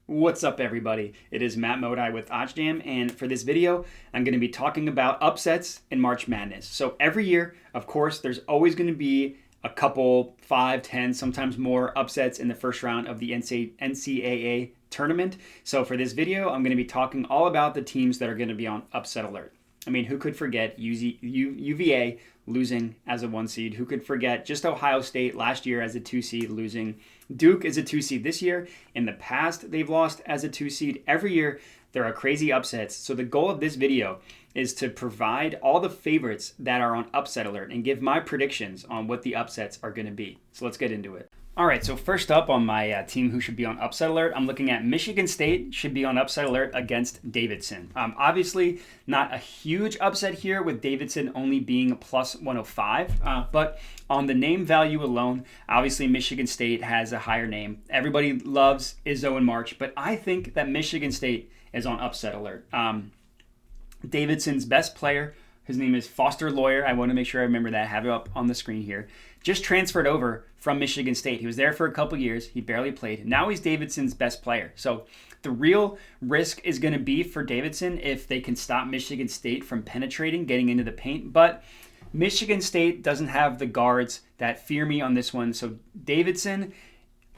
What's up, everybody? It is Matt Modi with OddsJam, and for this video, I'm going to be talking about upsets in March Madness. So every year, of course, there's always going to be a couple, 5, 10, sometimes more upsets in the first round of the NCAA tournament. So for this video, I'm going to be talking all about the teams that are going to be on upset alert. I mean, who could forget UVA losing as a 1 seed? Who could forget just Ohio State last year as a 2 seed losing? Duke is a 2 seed this year. In the past, they've lost as a 2 seed. Every year, there are crazy upsets. So the goal of this video is to provide all the favorites that are on upset alert and give my predictions on what the upsets are going to be. So let's get into it. All right, so first up on my team who should be on upset alert, I'm looking at Michigan State should be on upset alert against Davidson. Obviously, not a huge upset here with Davidson only being plus 105, but on the name value alone, obviously Michigan State has a higher name. Everybody loves Izzo and March, but I think that Michigan State is on upset alert. Davidson's best player, his name is Foster Lawyer. I want to make sure I remember that. I have it up on the screen here. Just transferred over from Michigan State. He was there for a couple years. He barely played. Now he's Davidson's best player. So the real risk is going to be for Davidson if they can stop Michigan State from penetrating, getting into the paint. But Michigan State doesn't have the guards that fear me on this one. So Davidson,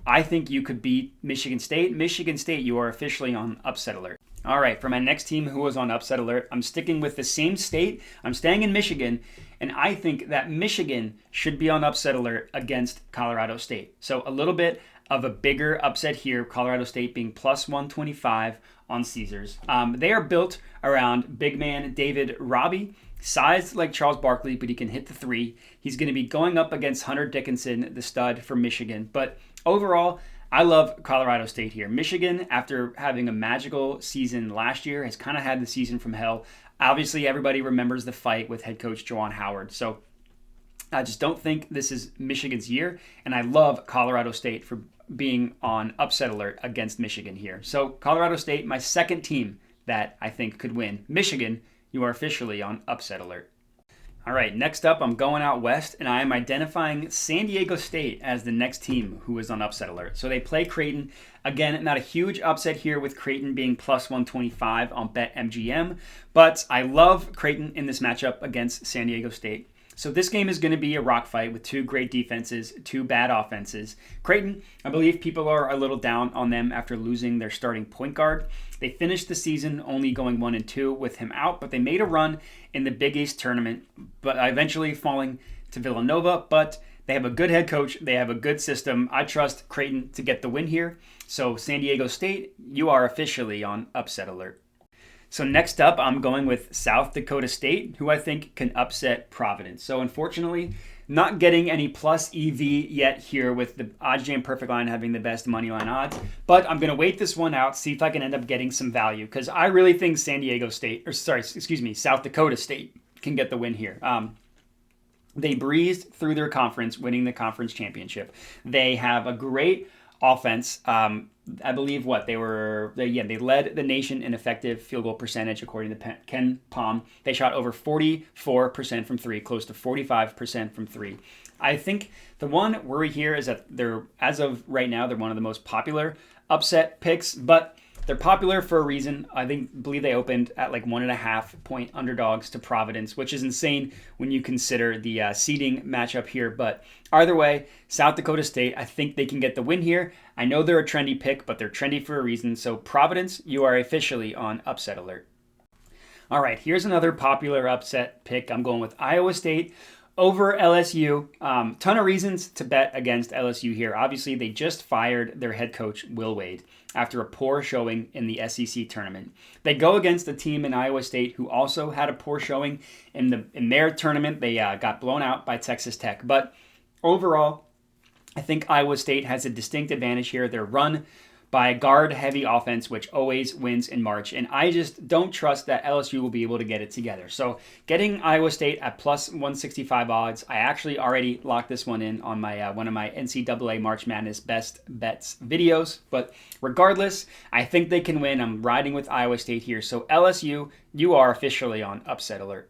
I think you could beat Michigan State. Michigan State, you are officially on upset alert. All right, for my next team who was on upset alert, I'm sticking with the same state. I'm staying in Michigan, and I think that Michigan should be on upset alert against Colorado State. So a little bit of a bigger upset here, Colorado State being plus 125 on Caesars. They are built around big man David Robbie, sized like Charles Barkley, but he can hit the three. He's going to be going up against Hunter Dickinson, the stud from Michigan. But overall, I love Colorado State here. Michigan, after having a magical season last year, has kind of had the season from hell. Obviously, everybody remembers the fight with head coach Juwan Howard. So I just don't think this is Michigan's year. And I love Colorado State for being on upset alert against Michigan here. So Colorado State, my second team that I think could win. Michigan, you are officially on upset alert. All right, next up, I'm going out west, and I am identifying San Diego State as the next team who is on upset alert. So they play Creighton. Again, not a huge upset here with Creighton being plus 125 on BetMGM, but I love Creighton in this matchup against San Diego State. So this game is going to be a rock fight with two great defenses, two bad offenses. Creighton, I believe people are a little down on them after losing their starting point guard. They finished the season only going 1-2 with him out, but they made a run in the Big East tournament, but eventually falling to Villanova. But they have a good head coach. They have a good system. I trust Creighton to get the win here. So San Diego State, you are officially on upset alert. So next up, I'm going with South Dakota State, who I think can upset Providence. So unfortunately, not getting any plus EV yet here with the OddsJam Perfect Line having the best money line odds. But I'm going to wait this one out, see if I can end up getting some value, because I really think South Dakota State can get the win here. They breezed through their conference, winning the conference championship. They have a great offense. I believe they led the nation in effective field goal percentage according to Ken Palm. They shot over 44% from three, close to 45% from three. I think the one worry here is that as of right now, they're one of the most popular upset picks, but they're popular for a reason. I believe they opened at like 1.5 point underdogs to Providence, which is insane when you consider the seeding matchup here. But either way, South Dakota State, I think they can get the win here. I know they're a trendy pick, but they're trendy for a reason. So Providence, you are officially on upset alert. All right, here's another popular upset pick. I'm going with Iowa State over LSU. Ton of reasons to bet against LSU here. Obviously, they just fired their head coach, Will Wade, after a poor showing in the SEC tournament. They go against a team in Iowa State who also had a poor showing in their tournament. They got blown out by Texas Tech. But overall, I think Iowa State has a distinct advantage here. They're run by a guard-heavy offense, which always wins in March. And I just don't trust that LSU will be able to get it together. So getting Iowa State at plus 165 odds, I actually already locked this one in on my one of my NCAA March Madness best bets videos. But regardless, I think they can win. I'm riding with Iowa State here. So LSU, you are officially on upset alert.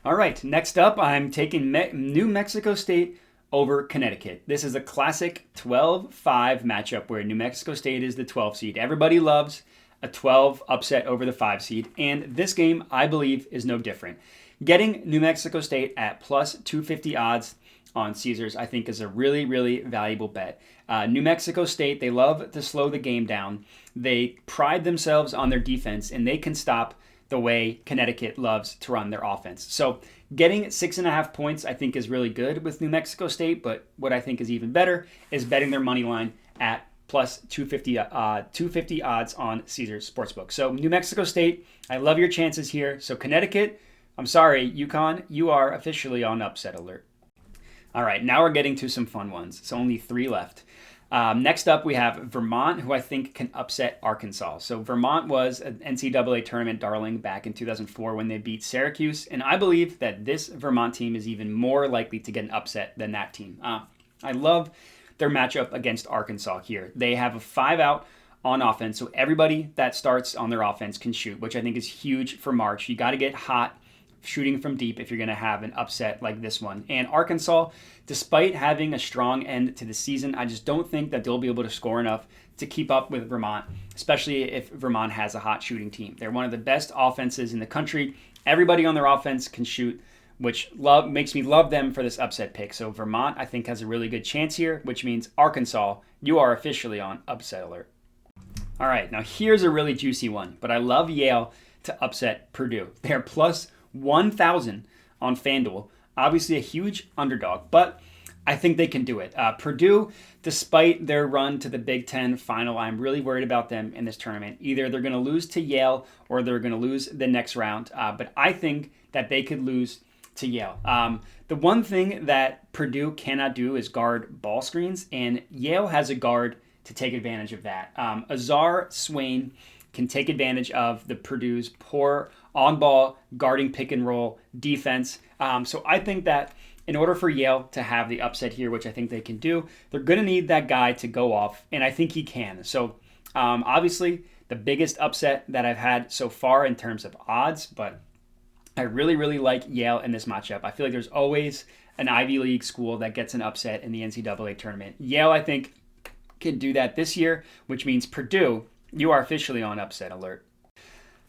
All right, next up, I'm taking New Mexico State over Connecticut. This is a classic 12-5 matchup where New Mexico State is the 12 seed. Everybody loves a 12 upset over the 5 seed, and this game, I believe, is no different. Getting New Mexico State at plus 250 odds on Caesars, I think, is a really, really valuable bet. New Mexico State, they love to slow the game down. They pride themselves on their defense, and they can stop the way Connecticut loves to run their offense. So getting 6.5 points, I think, is really good with New Mexico State, but what I think is even better is betting their money line at plus 250 odds on Caesars Sportsbook. So New Mexico State, I love your chances here. So Connecticut, I'm sorry, UConn, you are officially on upset alert. All right, now we're getting to some fun ones. It's only 3 left. Next up, we have Vermont, who I think can upset Arkansas. So Vermont was an NCAA tournament darling back in 2004 when they beat Syracuse, and I believe that this Vermont team is even more likely to get an upset than that team. I love their matchup against Arkansas here. They have a 5-out on offense, so everybody that starts on their offense can shoot, which I think is huge for March. You got to get hot shooting from deep if you're going to have an upset like this one. And Arkansas, despite having a strong end to the season, I just don't think that they'll be able to score enough to keep up with Vermont, especially if Vermont has a hot shooting team. They're one of the best offenses in the country. Everybody on their offense can shoot, which makes me love them for this upset pick. So Vermont, I think, has a really good chance here, which means Arkansas, you are officially on upset alert. All right, now here's a really juicy one, but I love Yale to upset Purdue. They're plus 1,000 on FanDuel. Obviously a huge underdog, but I think they can do it. Purdue, despite their run to the Big Ten final, I'm really worried about them in this tournament. Either they're going to lose to Yale or they're going to lose the next round, but I think that they could lose to Yale. The one thing that Purdue cannot do is guard ball screens, and Yale has a guard to take advantage of that. Azar Swain can take advantage of the Purdue's poor on-ball guarding pick and roll defense. So I think that in order for Yale to have the upset here, which I think they can do, they're going to need that guy to go off, and I think he can. So obviously the biggest upset that I've had so far in terms of odds, but I really, really like Yale in this matchup. I feel like there's always an Ivy League school that gets an upset in the NCAA tournament. Yale, I think, can do that this year, which means Purdue, you are officially on upset alert.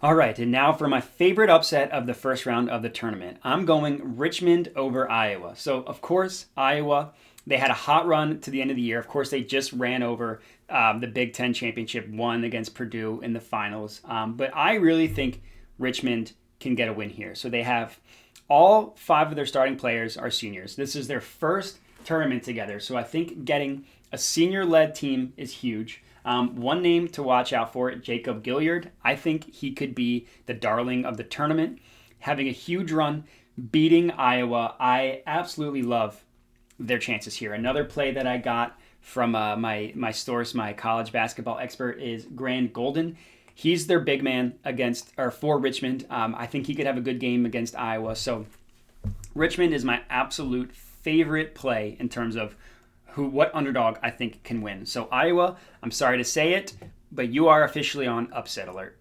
All right, and now for my favorite upset of the first round of the tournament. I'm going Richmond over Iowa. So, of course, Iowa, they had a hot run to the end of the year. Of course, they just ran over the Big Ten championship, won against Purdue in the finals. But I really think Richmond can get a win here. So they have all 5 of their starting players are seniors. This is their first tournament together. So I think getting a senior-led team is huge. One name to watch out for, Jacob Gilliard. I think he could be the darling of the tournament, having a huge run, beating Iowa. I absolutely love their chances here. Another play that I got from my source, my college basketball expert, is Grant Golden. He's their big man for Richmond. I think he could have a good game against Iowa. So Richmond is my absolute favorite play in terms of what underdog I think can win. So Iowa, I'm sorry to say it, but you are officially on upset alert.